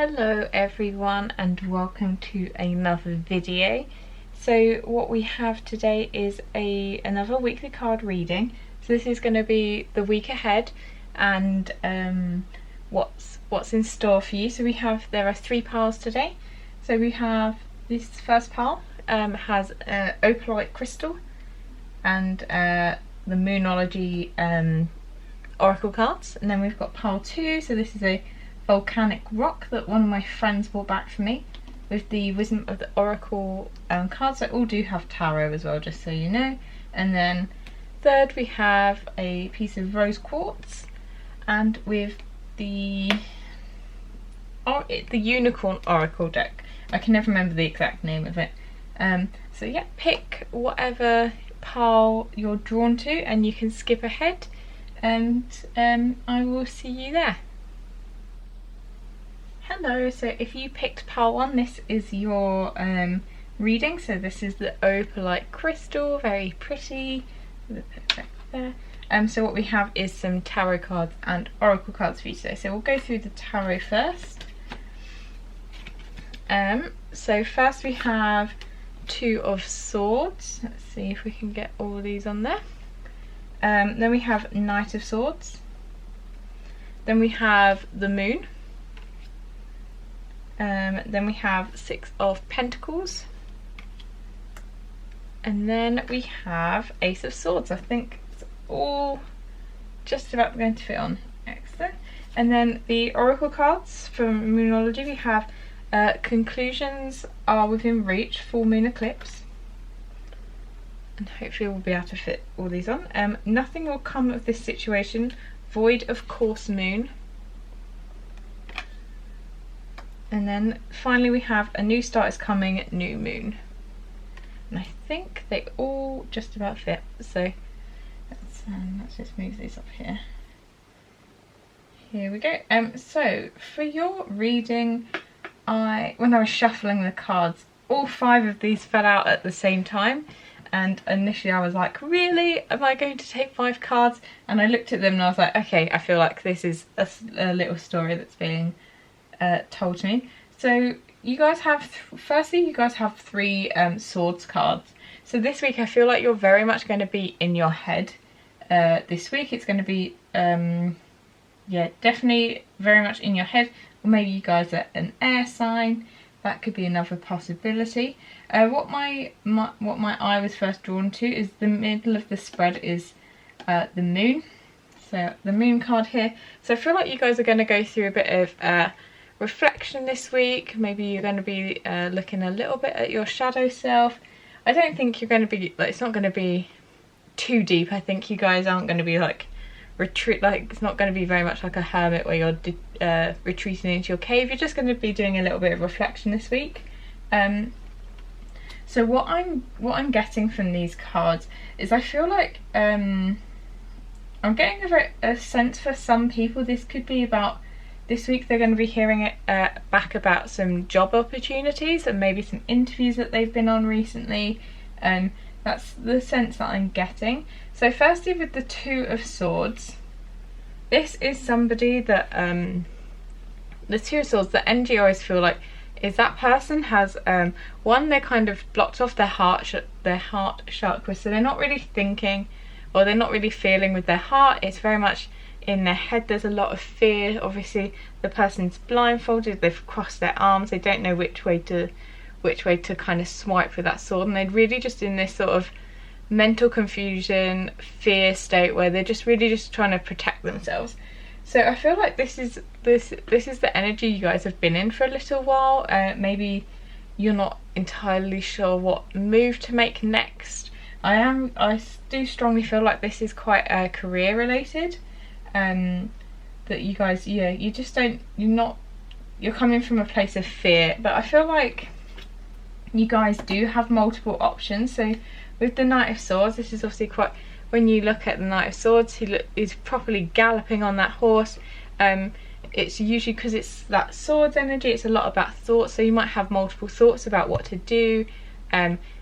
Hello everyone and welcome to another video. So what we have today is another weekly card reading. So this is going to be the week ahead and what's in store for you. So there are 3 piles today. So we have this first pile has opalite crystal and the Moonology oracle cards, and then we've got pile 2. So this is a volcanic rock that one of my friends brought back for me with the Wisdom of the Oracle cards. I all do have tarot as well, just so you know. And then third we have a piece of rose quartz, and with the unicorn oracle deck. I can never remember the exact name of it. So yeah, pick whatever pile you're drawn to and you can skip ahead, and I will see you there. Hello, so if you picked pile 1, this is your reading. So this is the opalite crystal, very pretty. There. So what we have is some tarot cards and oracle cards for you today. So we'll go through the tarot first. So first we have 2 of Swords. Let's see if we can get all these on there. Then we have Knight of Swords. Then we have the Moon. Then we have 6 of Pentacles, and then we have Ace of Swords. I think it's all just about going to fit on. Excellent. And then the oracle cards from Moonology, we have conclusions are within reach, full moon eclipse, and hopefully we'll be able to fit all these on. Nothing will come of this situation, void of course moon. And then finally we have a new start is coming, new moon. And I think they all just about fit. So let's just move these up here. Here we go. So for your reading, when I was shuffling the cards, all 5 of these fell out at the same time. And initially I was like, really? Am I going to take 5 cards? And I looked at them and I was like, okay, I feel like this is a little story that's being told to me. So you guys have firstly you guys have 3 swords cards. So this week I feel like you're very much going to be in your head. This week it's going to be yeah, definitely very much in your head, or maybe you guys are an air sign. That could be another possibility. What my eye was first drawn to is the middle of the spread is the moon. So the moon card here. So I feel like you guys are going to go through a bit of reflection this week. Maybe you're going to be looking a little bit at your shadow self. I don't think you're going to be like, it's not going to be too deep. I think you guys aren't going to be like it's not going to be very much like a hermit where you're retreating into your cave. You're just going to be doing a little bit of reflection this week. So what I'm getting from these cards is I feel like I'm getting a sense for some people this could be about this week. They're going to be hearing back about some job opportunities and maybe some interviews that they've been on recently. That's the sense that I'm getting. So firstly with the 2 of Swords, this is somebody that the 2 of Swords, the energy I always feel like is that person has one, they're kind of blocked off their heart chakra, so they're not really thinking or they're not really feeling with their heart. It's very much in their head. There's a lot of fear. Obviously the person's blindfolded, they've crossed their arms, they don't know which way to kind of swipe with that sword, and they're really just in this sort of mental confusion, fear state where they're just really just trying to protect themselves. So I feel like this is the energy you guys have been in for a little while. Maybe you're not entirely sure what move to make next. I do strongly feel like this is quite career related. That you guys, yeah, you just don't, you're coming from a place of fear, but I feel like you guys do have multiple options. So with the Knight of Swords, this is obviously quite, when you look at the Knight of Swords, he's properly galloping on that horse. It's usually because it's that swords energy, it's a lot about thoughts, so you might have multiple thoughts about what to do.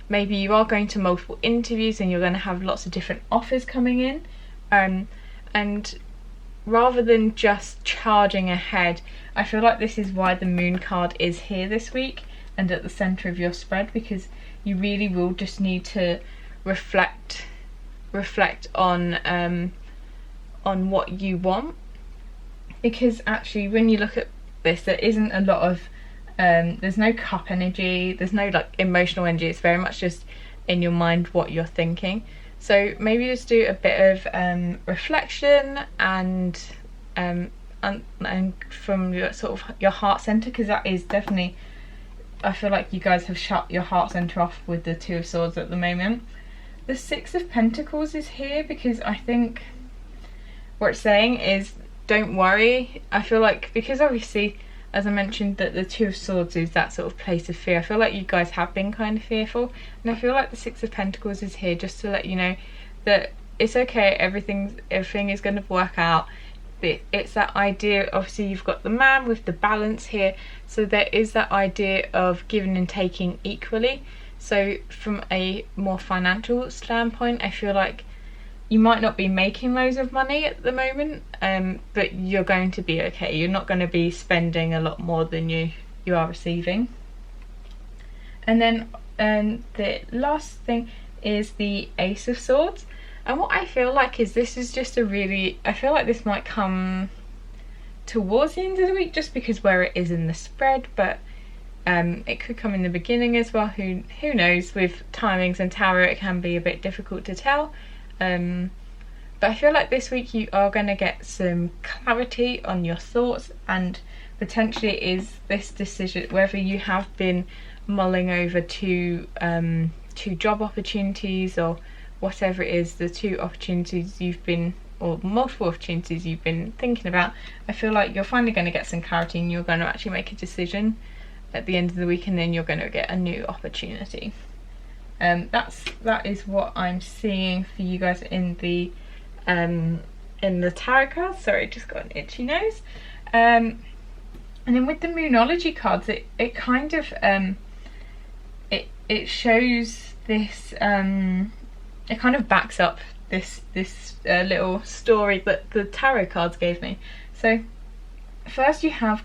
Maybe you are going to multiple interviews and you're going to have lots of different offers coming in. And rather than just charging ahead, I feel like this is why the moon card is here this week and at the centre of your spread, because you really will just need to reflect on what you want. Because actually when you look at this, there isn't a lot of there's no cup energy, there's no like emotional energy, it's very much just in your mind what you're thinking. So maybe just do a bit of reflection and from your sort of your heart center, because that is definitely, I feel like you guys have shut your heart center off with the Two of Swords at the moment. The Six of Pentacles is here because I think what it's saying is don't worry. I feel like, because obviously as I mentioned that the Two of Swords is that sort of place of fear, I feel like you guys have been kind of fearful, and I feel like the Six of Pentacles is here just to let you know that it's okay, everything is going to work out. It's that idea, obviously you've got the man with the balance here, so there is that idea of giving and taking equally. So from a more financial standpoint, I feel like you might not be making loads of money at the moment, but you're going to be okay. You're not going to be spending a lot more than you are receiving. And then the last thing is the Ace of Swords. And what I feel like is this is just a really, I feel like this might come towards the end of the week just because where it is in the spread, but it could come in the beginning as well. Who knows? With timings and tarot, it can be a bit difficult to tell. But I feel like this week you are going to get some clarity on your thoughts, and potentially it is this decision, whether you have been mulling over two job opportunities or whatever it is, the two opportunities you've been, or multiple opportunities you've been thinking about. I feel like you're finally going to get some clarity and you're going to actually make a decision at the end of the week, and then you're going to get a new opportunity. That is what I'm seeing for you guys in the tarot cards. Sorry, just got an itchy nose. And then with the Moonology cards, it kind of it shows this it kind of backs up this little story that the tarot cards gave me. So first you have,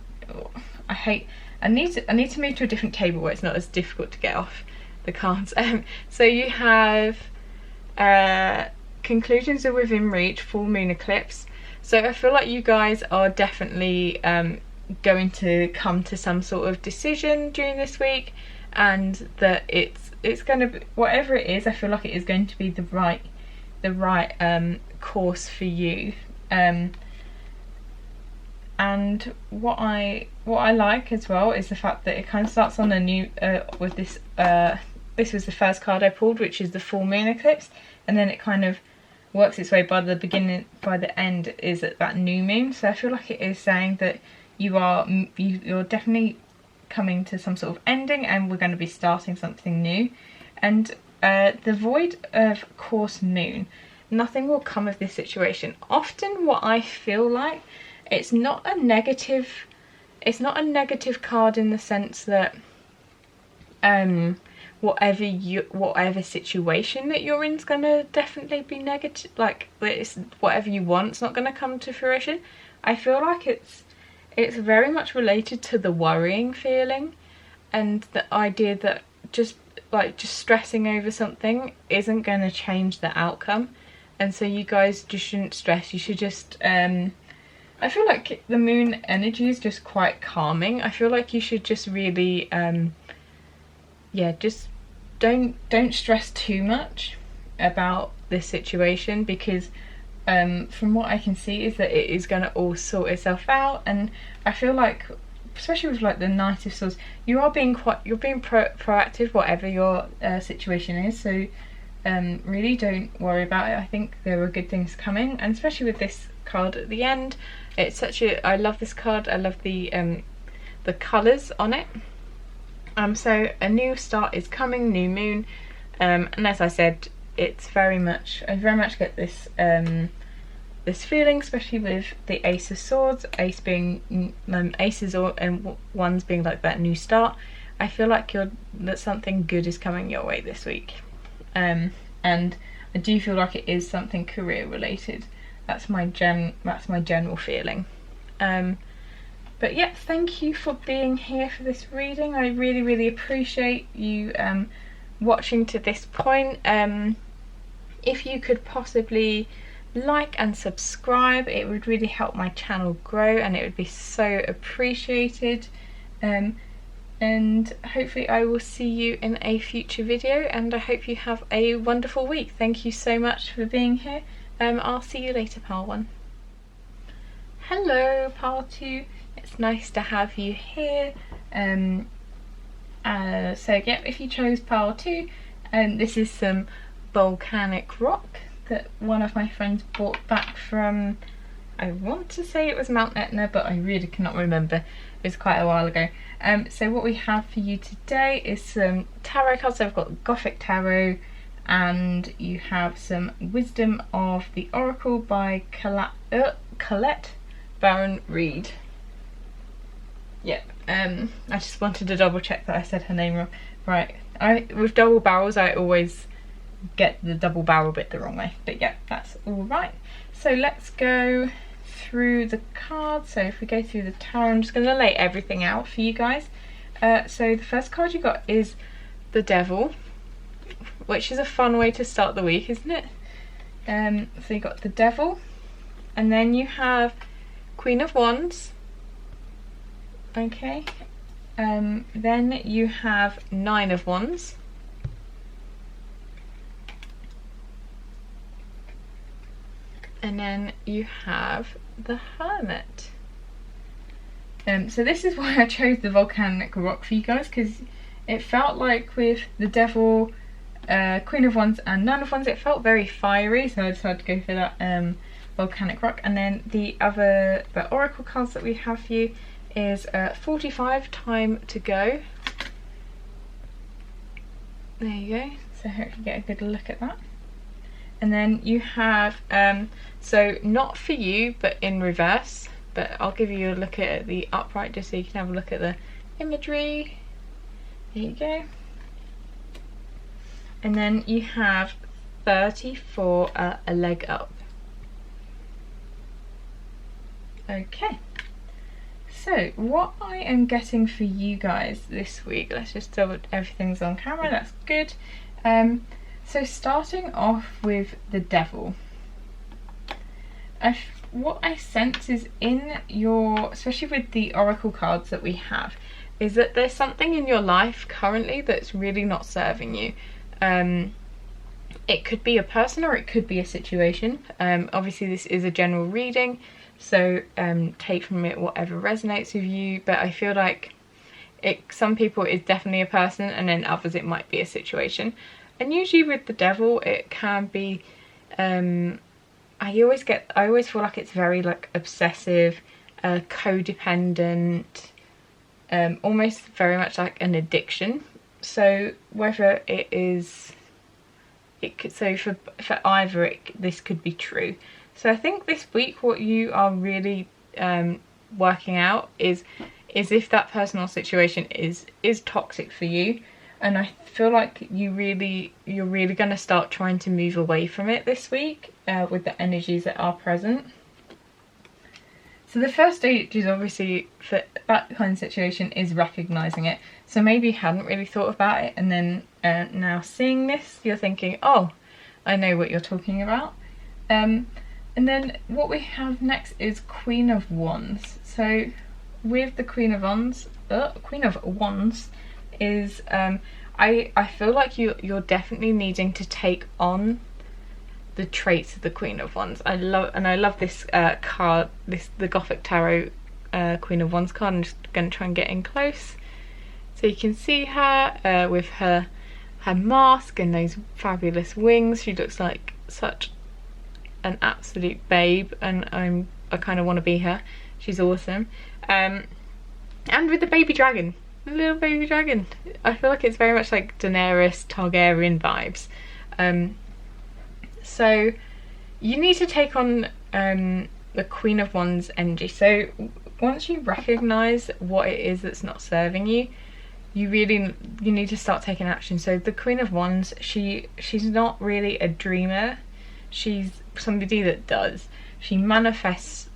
I need to move to a different table where it's not as difficult to get off the cards. So you have conclusions are within reach, full moon eclipse. So I feel like you guys are definitely going to come to some sort of decision during this week, and that it's going to be, whatever it is, I feel like it is going to be the right course for you. And what I like as well is the fact that it kind of starts on a new with this. This was the first card I pulled, which is the full moon eclipse, and then it kind of works its way by the end is at that new moon. So I feel like it is saying that you're definitely coming to some sort of ending, and we're going to be starting something new. And the void of course moon, nothing will come of this situation. Often what I feel like, it's not a negative card in the sense that whatever situation that you're in is going to definitely be negative, like it's whatever you want, it's not going to come to fruition. I feel like it's very much related to the worrying feeling and the idea that just stressing over something isn't going to change the outcome, and so you guys just shouldn't stress. You should just I feel like the moon energy is just quite calming. I feel like you should just really just don't stress too much about this situation, because from what I can see is that it is going to all sort itself out. And I feel like, especially with like the Knight of Swords, you're being proactive whatever your situation is, so really don't worry about it. I think there are good things coming, and especially with this card at the end, it's I love this card. I love the colours on it. So a new start is coming, new moon, and as I said, I very much get this this feeling, especially with the Ace of Swords, ace being aces and ones being like that new start. I feel like that something good is coming your way this week, and I do feel like it is something career related. That's my general feeling. But yeah, thank you for being here for this reading. I really appreciate you watching to this point. If you could possibly like and subscribe, it would really help my channel grow and it would be so appreciated. And hopefully I will see you in a future video, and I hope you have a wonderful week. Thank you so much for being here. I'll see you later, pile 1. Hello, pile 2. It's nice to have you here. So yeah, if you chose pile 2, this is some volcanic rock that one of my friends brought back from, I want to say it was Mount Etna, but I really cannot remember. It was quite a while ago. So what we have for you today is some tarot cards. So I've got Gothic Tarot, and you have some Wisdom of the Oracle by Colette Baron Reed. Yeah, I just wanted to double check that I said her name wrong. Right, with double barrels I always get the double barrel bit the wrong way, but yeah, that's all right. So let's go through the cards. So if we go through the tarot, I'm just going to lay everything out for you guys. So the first card you got is the Devil, which is a fun way to start the week, isn't it? So you got the Devil, and then you have Queen of Wands. Okay, then you have 9 of Wands, and then you have the Hermit. So this is why I chose the volcanic rock for you guys, because it felt like with the Devil, Queen of Wands and 9 of Wands, it felt very fiery, so I decided to go for that volcanic rock. And then the oracle cards that we have for you is 45, time to go. There you go, so hopefully you get a good look at that. And then you have, so not for you but in reverse, but I'll give you a look at the upright just so you can have a look at the imagery. There you go. And then you have 30 for a leg up. Okay, so what I am getting for you guys this week, let's just double, everything's on camera, that's good. So starting off with the Devil, what I sense is in your, especially with the oracle cards that we have, is that there's something in your life currently that's really not serving you. It could be a person or it could be a situation. Obviously this is a general reading, so take from it whatever resonates with you, but I feel like some people it's definitely a person, and then others it might be a situation. And usually with the Devil it can be, I always feel like it's very like obsessive, codependent, almost very much like an addiction. So whether it is, so for either this could be true. So I think this week what you are really working out is if that personal situation is toxic for you. And I feel like you're really going to start trying to move away from it this week with the energies that are present. So the first stage is obviously for that kind of situation is recognising it. So maybe you hadn't really thought about it, and then now seeing this you're thinking, oh, I know what you're talking about. And then what we have next is Queen of Wands. So with the Queen of Wands is I feel like you're definitely needing to take on the traits of the Queen of Wands. I love this card, the Gothic Tarot Queen of Wands card. I'm just going to try and get in close so you can see her with her mask and those fabulous wings. She looks like such an absolute babe, and I kind of want to be her. She's awesome. And with the baby dragon, the little baby dragon, I feel like it's very much like Daenerys Targaryen vibes. So you need to take on the Queen of Wands energy. So once you recognise what it is that's not serving you, you need to start taking action. So the Queen of Wands, she's not really a dreamer, she's somebody that does. She manifests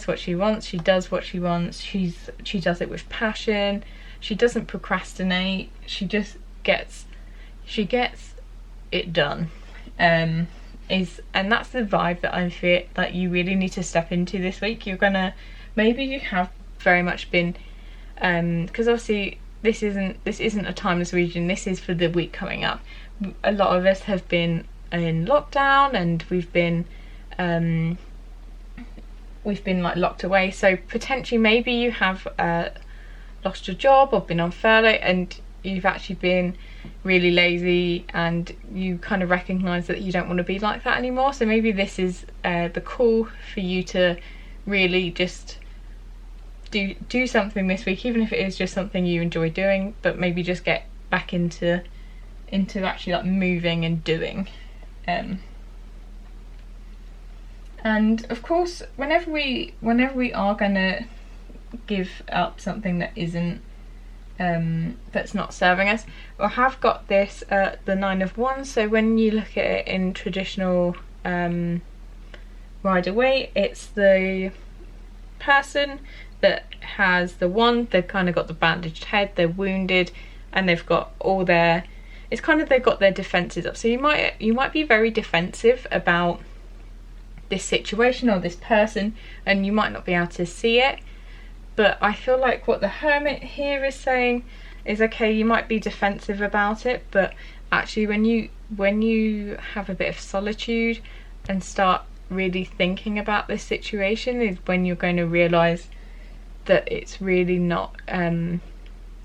what she wants. She does what she wants. She does it with passion. She doesn't procrastinate. She just gets it done. And that's the vibe that I feel that you really need to step into this week. Maybe you have very much been, because obviously this isn't a timeless region. This is for the week coming up. A lot of us have been in lockdown, and we've been like locked away. So potentially, maybe you have lost your job or been on furlough, and you've actually been really lazy, and you kind of recognize that you don't want to be like that anymore. So maybe this is the call for you to really just do something this week, even if it is just something you enjoy doing, but maybe just get back into actually like moving and doing. And of course, whenever we are gonna give up something that isn't that's not serving us, I have got this the 9 of Wands. So when you look at it in traditional Rider-Waite, it's the person that has the wand. They've kind of got the bandaged head, they're wounded, and they've got all their, it's kind of, they've got their defenses up. So you might be very defensive about this situation or this person, and you might not be able to see it. But I feel like what the Hermit here is saying is, okay, you might be defensive about it, but actually when you have a bit of solitude and start really thinking about this situation is when you're going to realise that it's really not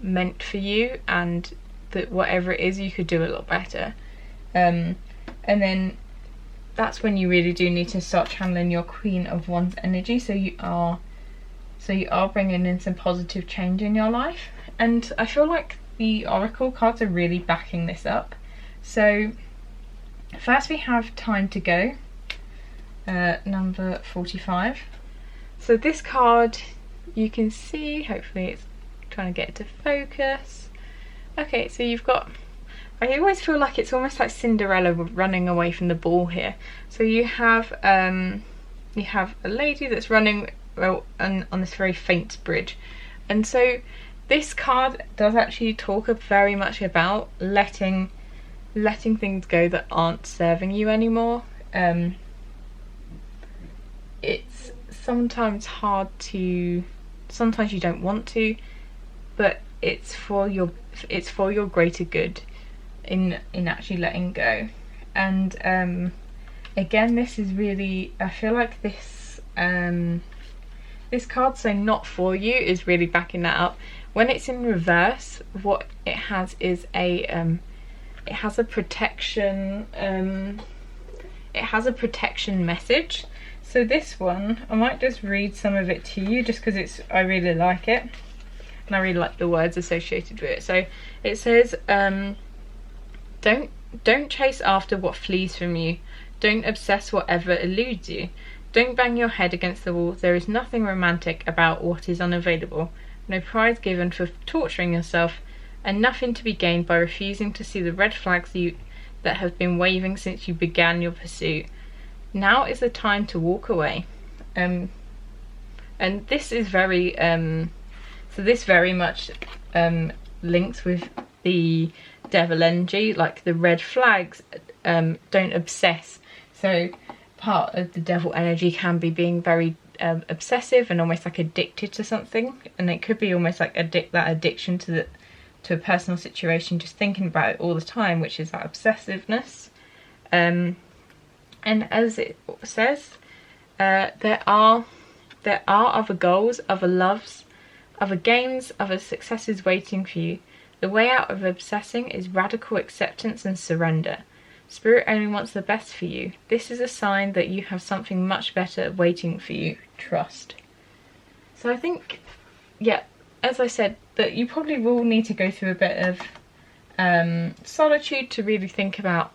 meant for you, and that whatever it is, you could do a lot better. And then that's when you really do need to start channeling your Queen of Wands energy, so you are bringing in some positive change in your life. And I feel like the Oracle cards are really backing this up. So first we have Time to Go, number 45. So this card, you can see, hopefully it's trying to get it to focus. Okay, so you've got, I always feel like it's almost like Cinderella running away from the ball here. So you have a lady that's running on this very faint bridge, and so this card does actually talk very much about letting things go that aren't serving you anymore. It's sometimes hard to, sometimes you don't want to, but it's for your greater good in actually letting go. And again, this is really, I feel like this card, so not for you, is really backing that up. When it's in reverse, what it has is it has a protection message. So this one, I might just read some of it to you, just because I really like it, and I really like the words associated with it. So it says, don't chase after what flees from you. Don't obsess whatever eludes you. Don't bang your head against the wall. There is nothing romantic about what is unavailable. No prize given for torturing yourself, and nothing to be gained by refusing to see the red flags that have been waving since you began your pursuit. Now is the time to walk away. And this is very so this very much links with the devil energy, like the red flags. Don't obsess. So part of the devil energy can be being very obsessive and almost like addicted to something, and it could be almost like that addiction to a personal situation, just thinking about it all the time, which is that obsessiveness. And as it says, there are other goals, other loves, other gains, other successes waiting for you. The way out of obsessing is radical acceptance and surrender. Spirit only wants the best for you. This is a sign that you have something much better waiting for you. Trust. So I think, yeah, as I said, that you probably will need to go through a bit of solitude to really think about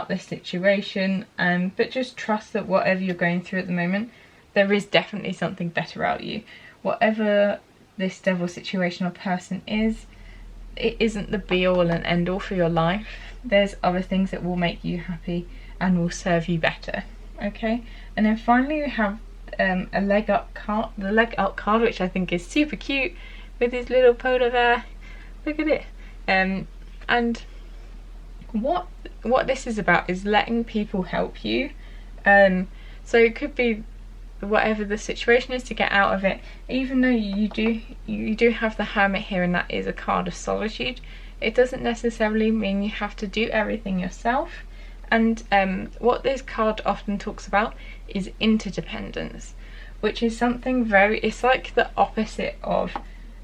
this situation, but just trust that whatever you're going through at the moment, there is definitely something better out you. Whatever this devil situation or person is, it isn't the be all and end all for your life. There's other things that will make you happy and will serve you better. Okay, and then finally we have a leg up card, the leg up card, which I think is super cute with his little polar bear. Look at it. And what this is about is letting people help you. So it could be whatever the situation is, to get out of it. Even though you do have the Hermit here, and that is a card of solitude, it doesn't necessarily mean you have to do everything yourself. And what this card often talks about is interdependence, which is something it's like the opposite of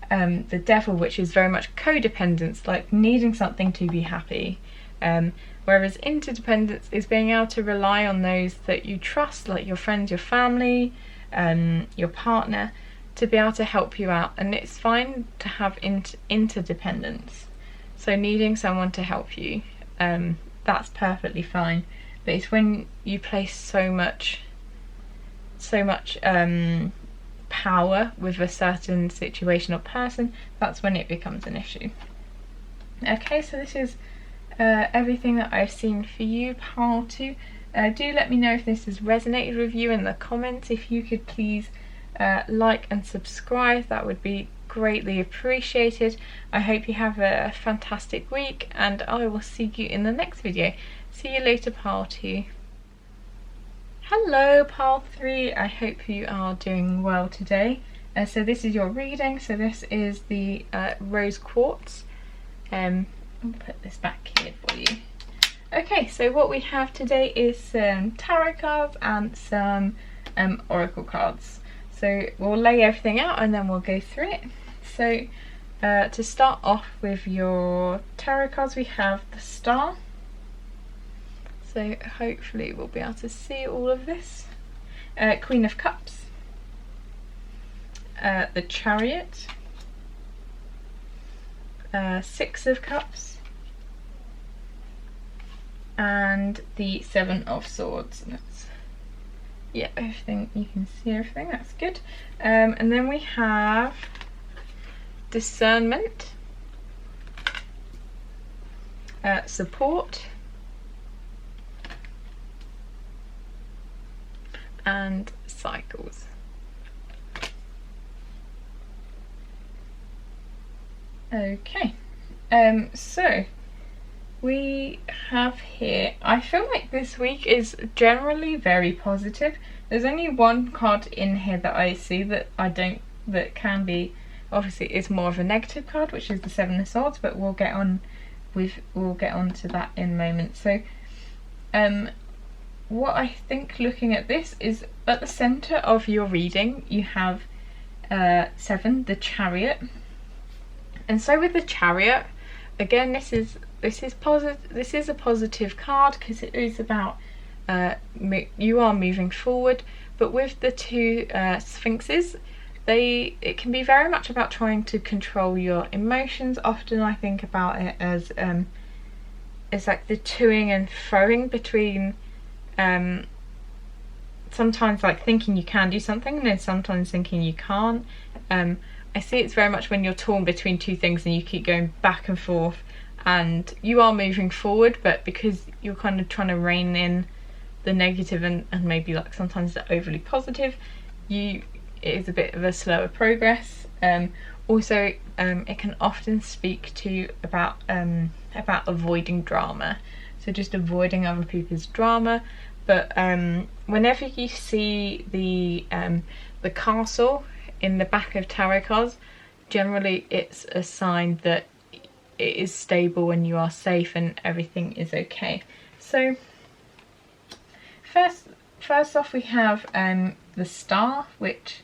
the Devil, which is very much codependence, like needing something to be happy. Whereas interdependence is being able to rely on those that you trust, like your friends, your family, your partner, to be able to help you out. And it's fine to have interdependence, so needing someone to help you, that's perfectly fine. But it's when you place so much power with a certain situation or person, that's when it becomes an issue. Okay, so this is everything that I've seen for you, pile 2. Do let me know if this has resonated with you in the comments. If you could please like and subscribe, that would be greatly appreciated. I hope you have a fantastic week, and I will see you in the next video. See you later, pile 2. Hello, pile 3. I hope you are doing well today. So this is your reading. So this is the rose quartz. I'll put this back here for you. Okay, so what we have today is some tarot cards and some oracle cards. So we'll lay everything out and then we'll go through it. So to start off with your tarot cards, we have the Star. So hopefully we'll be able to see all of this. Queen of Cups. The Chariot. Six of Cups. And the Seven of Swords. Yeah, everything, you can see everything, that's good. And then we have Discernment, Support, and Cycles. Okay, so we have here, I feel like this week is generally very positive. There's only one card in here that I see that can be, obviously is more of a negative card, which is the Seven of Swords, but we'll get on to that in a moment. So what I think, looking at this, is at the centre of your reading you have 7, the Chariot. And so with the Chariot, again, this is a positive card because it is about you are moving forward. But with the two Sphinxes, it can be very much about trying to control your emotions. Often I think about it as it's like the toing and froing between sometimes like thinking you can do something and then sometimes thinking you can't. I see it's very much when you're torn between two things and you keep going back and forth, and you are moving forward, but because you're kind of trying to rein in the negative and maybe like sometimes the overly positive, it is a bit of a slower progress. Also, it can often speak to about avoiding drama, so just avoiding other people's drama. But whenever you see the castle in the back of tarot cards, generally it's a sign that it is stable and you are safe and everything is okay. So first off we have the Star, which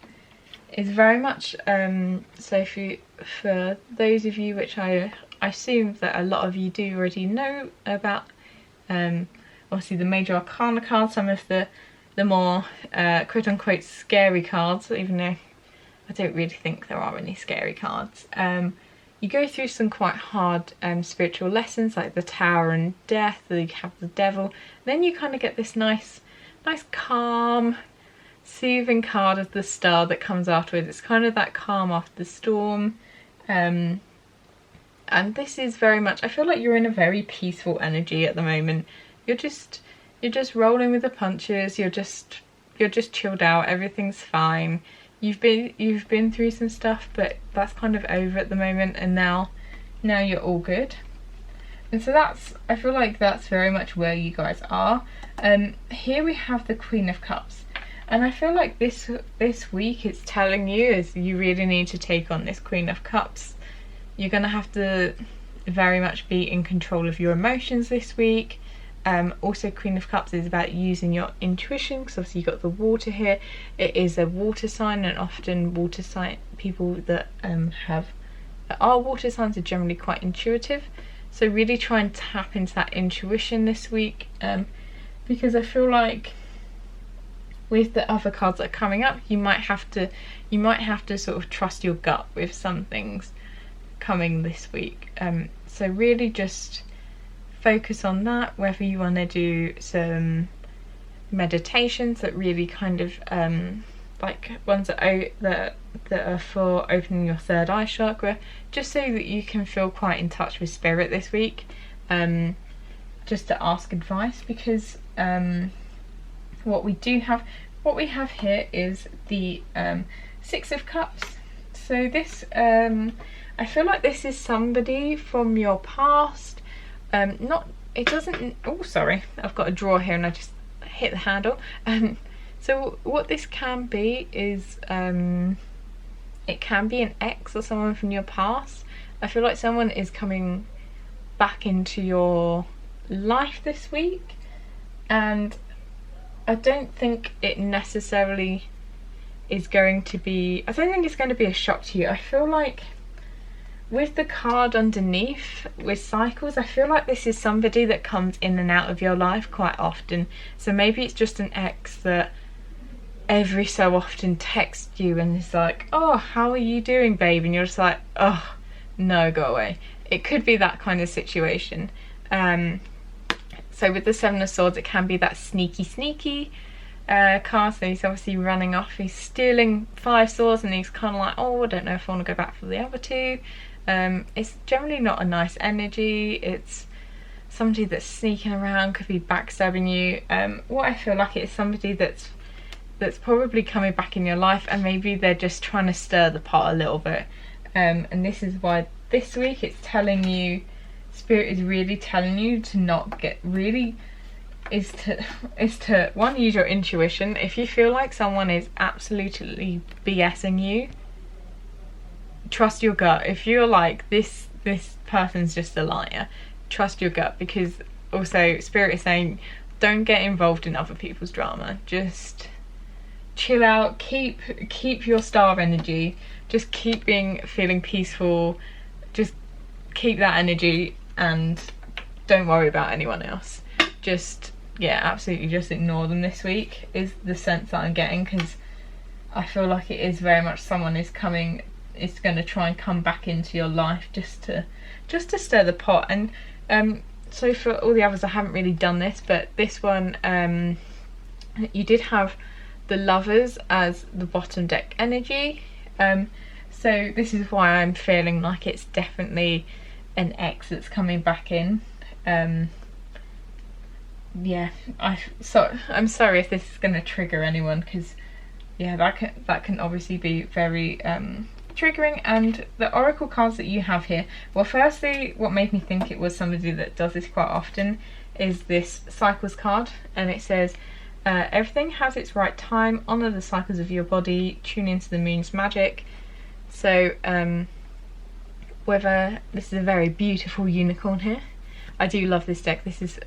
is very much so for those of you, which I assume that a lot of you do already know about, obviously the major arcana cards, some of the more quote-unquote scary cards, even though I don't really think there are any scary cards. You go through some quite hard spiritual lessons like the Tower and Death, you have the Devil, then you kind of get this nice calm, soothing card of the Star that comes afterwards. It's kind of that calm after the storm. And this is very much, I feel like you're in a very peaceful energy at the moment. you're just rolling with the punches, you're just chilled out, everything's fine. You've been through some stuff, but that's kind of over at the moment, and now you're all good. And so I feel like that's very much where you guys are. Here we have the Queen of Cups, and I feel like this week it's telling you is you really need to take on this Queen of Cups. You're gonna have to very much be in control of your emotions this week. Also, Queen of Cups is about using your intuition, because obviously you've got the water here. It is a water sign, and often water sign people that are water signs are generally quite intuitive. So really try and tap into that intuition this week, because I feel like with the other cards that are coming up, you might have to sort of trust your gut with some things coming this week. So really just focus on that, whether you want to do some meditations that really kind of like ones that are for opening your third eye chakra, just so that you can feel quite in touch with spirit this week, just to ask advice, because what we have here is the Six of Cups. So this I feel like this is somebody from your past. Oh sorry, I've got a drawer here and I just hit the handle. So what this can be is it can be an ex or someone from your past. I feel like someone is coming back into your life this week, and I don't think it necessarily is going to be, I don't think it's going to be a shock to you. I feel like with the card underneath, with cycles, I feel like this is somebody that comes in and out of your life quite often. So maybe it's just an ex that every so often texts you and is like, oh, how are you doing, babe? And you're just like, oh, no, go away. It could be that kind of situation. So with the Seven of Swords, it can be that sneaky card. So he's obviously running off. He's stealing 5 swords and he's kind of like, oh, I don't know if I want to go back for the other 2. It's generally not a nice energy. It's somebody that's sneaking around, could be backstabbing you. What I feel like it is somebody that's probably coming back in your life, and maybe they're just trying to stir the pot a little bit. And this is why this week it's telling you, Spirit is really telling you to not get really, is to one, use your intuition. If you feel like someone is absolutely BSing you, trust your gut. If you're like, this person's just a liar, trust your gut, because also Spirit is saying don't get involved in other people's drama. Just chill out, keep your star energy, just keep feeling peaceful, just keep that energy and don't worry about anyone else. Just, yeah, absolutely just ignore them this week is the sense that I'm getting, because I feel like it is very much someone is going to try and come back into your life just to stir the pot. And so for all the others, I haven't really done this, but this one, you did have the Lovers as the bottom deck energy. So this is why I'm feeling like it's definitely an ex that's coming back in. Yeah, I'm sorry if this is going to trigger anyone, because yeah, that can obviously be very triggering. And the oracle cards that you have here, well, firstly, what made me think it was somebody that does this quite often is this cycles card, and it says everything has its right time, honor the cycles of your body, tune into the moon's magic. So whether this is a very beautiful unicorn here, I do love this deck. This is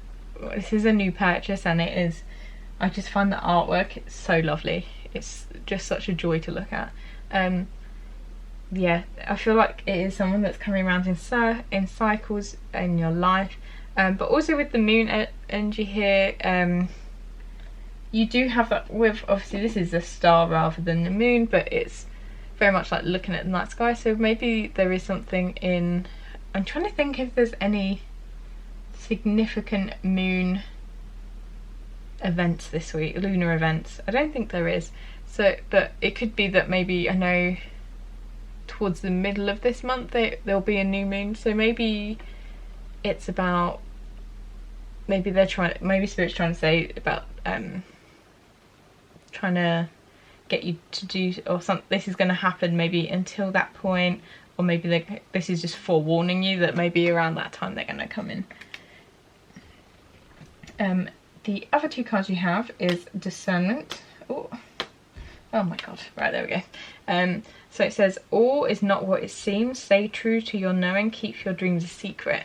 a new purchase, and it is, I just find the artwork so lovely. It's just such a joy to look at. Yeah, I feel like it is someone that's coming around in cycles in your life, but also with the moon energy here, you do have that with, obviously this is a star rather than the moon, but it's very much like looking at the night sky. So maybe there is something in, I'm trying to think if there's any significant moon events this week, lunar events. I don't think there is. So, but it could be that maybe, I know towards the middle of this month there'll be a new moon, so maybe it's about maybe Spirit's trying to say about trying to get you to do, or something, this is going to happen maybe until that point, or maybe this is just forewarning you that maybe around that time they're going to come in. The other two cards you have is Discernment. Oh my god, right, there we go. So it says, all is not what it seems, stay true to your knowing, keep your dreams a secret.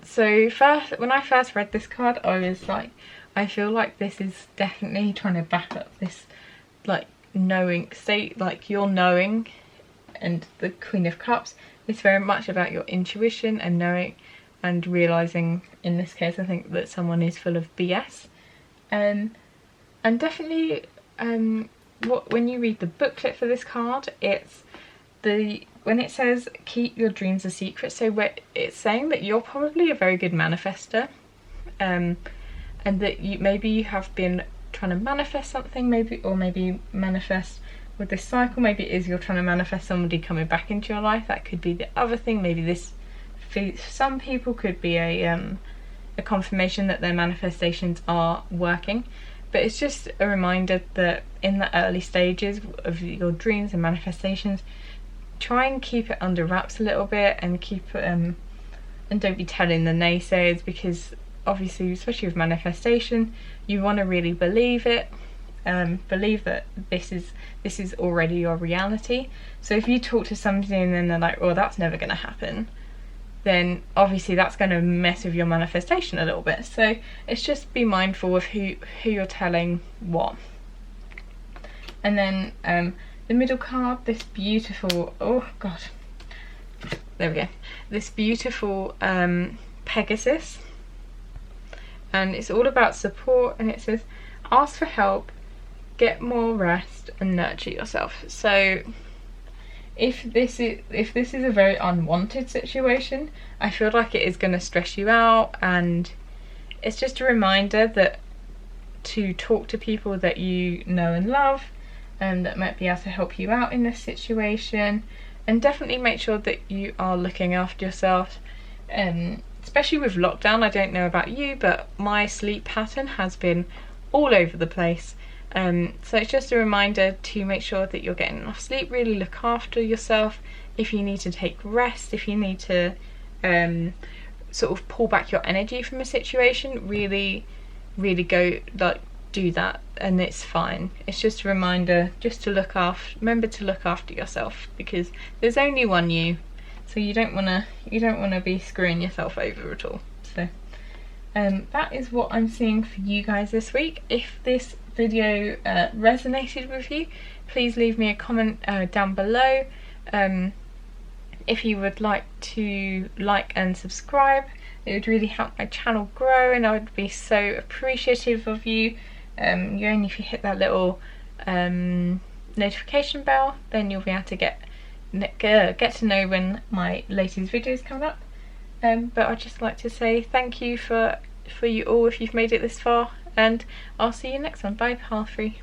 So when I first read this card, I was like, I feel like this is definitely trying to back up this, like, knowing, your knowing, and the Queen of Cups. It's very much about your intuition and knowing and realising, in this case, I think that someone is full of BS. And definitely, when you read the booklet for this card, when it says keep your dreams a secret, so it's saying that you're probably a very good manifester, and that maybe you have been trying to manifest something, maybe manifest with this cycle. Maybe it is you're trying to manifest somebody coming back into your life. That could be the other thing. Maybe this, for some people, could be a confirmation that their manifestations are working. But it's just a reminder that in the early stages of your dreams and manifestations, try and keep it under wraps a little bit, and keep and don't be telling the naysayers, because obviously, especially with manifestation, you want to really believe it, believe that this is already your reality. So if you talk to somebody and then they're like, well, that's never going to happen, then obviously that's going to mess with your manifestation a little bit. So it's just be mindful of who you're telling what. And then the middle card, this beautiful, oh god, there we go, this beautiful Pegasus. And it's all about support, and it says, ask for help, get more rest, and nurture yourself. So if this is a very unwanted situation, I feel like it is going to stress you out, and it's just a reminder that to talk to people that you know and love, and that might be able to help you out in this situation, and definitely make sure that you are looking after yourself. Especially with lockdown, I don't know about you, but my sleep pattern has been all over the place. So it's just a reminder to make sure that you're getting enough sleep, really look after yourself. If you need to take rest, if you need to sort of pull back your energy from a situation, really go, like, do that, and it's fine. It's just a reminder just to remember to look after yourself, because there's only one you. So you don't want to be screwing yourself over at all. So that is what I'm seeing for you guys this week. If this video resonated with you, please leave me a comment down below. If you would like to like and subscribe, it would really help my channel grow, and I would be so appreciative of you. Only if you hit that little notification bell, then you'll be able to get to know when my latest videos come up. But I'd just like to say thank you for you all if you've made it this far, and I'll see you next one. Bye, Pile 3.